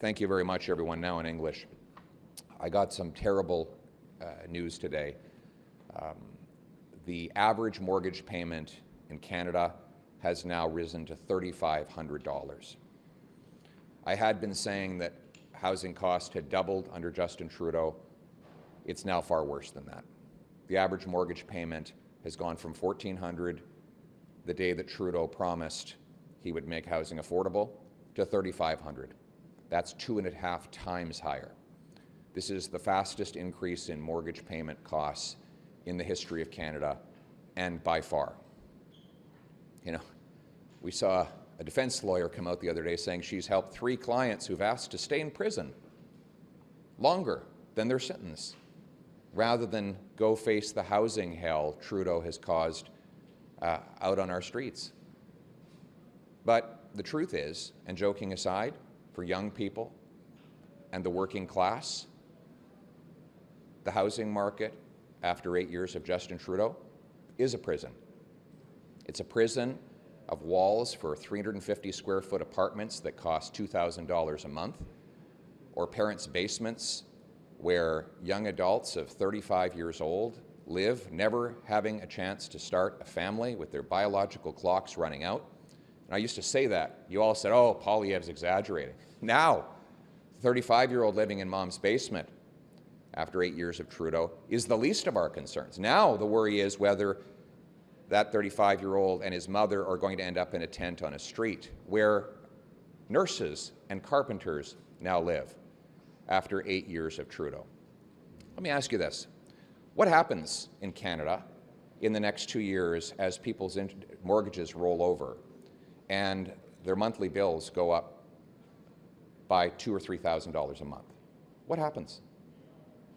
Thank you very much, everyone. Now in English. I got some terrible news today. The average mortgage payment in Canada has now risen to $3,500. I had been saying that housing costs had doubled under Justin Trudeau. It's now far worse than that. The average mortgage payment has gone from $1,400 the day that Trudeau promised he would make housing affordable to $3,500. That's 2.5 times higher. This is the fastest increase in mortgage payment costs in the history of Canada, and by far. You know, we saw a defense lawyer come out the other day saying she's helped 3 clients who've asked to stay in prison longer than their sentence, rather than go face the housing hell Trudeau has caused out on our streets. But the truth is, and joking aside, for young people and the working class, the housing market, after 8 years of Justin Trudeau, is a prison. It's a prison of walls for 350 square foot apartments that cost $2,000 a month, or parents' basements where young adults of 35 years old live, never having a chance to start a family with their biological clocks running out. And I used to say that. You all said, oh, Poilievre's exaggerating. Now, 35-year-old living in mom's basement after 8 years of Trudeau is the least of our concerns. Now the worry is whether that 35-year-old and his mother are going to end up in a tent on a street where nurses and carpenters now live after 8 years of Trudeau. Let me ask you this. What happens in Canada in the next 2 years as people's mortgages roll over and their monthly bills go up by $2,000 or $3,000 a month? What happens?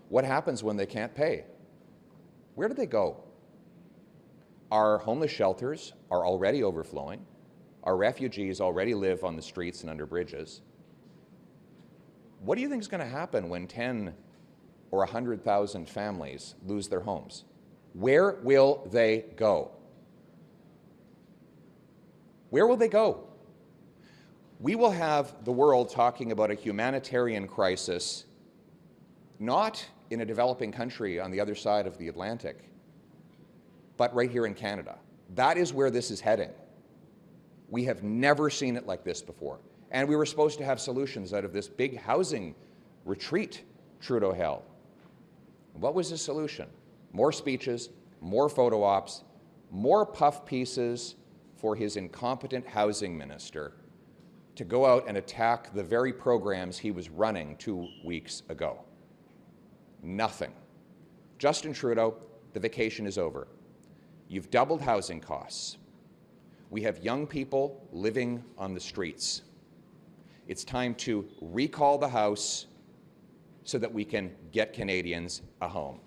What happens when they can't pay? Where do they go? Our homeless shelters are already overflowing. Our refugees already live on the streets and under bridges. What do you think is going to happen when 10 or 100,000 families lose their homes? Where will they go? Where will they go? We will have the world talking about a humanitarian crisis, not in a developing country on the other side of the Atlantic, but right here in Canada. That is where this is heading. We have never seen it like this before. And we were supposed to have solutions out of this big housing retreat Trudeau held. What was his solution? More speeches, more photo ops, more puff pieces for his incompetent housing minister to go out and attack the very programs he was running 2 weeks ago. Nothing. Justin Trudeau, the vacation is over. You've doubled housing costs. We have young people living on the streets. It's time to recall the House so that we can get Canadians a home.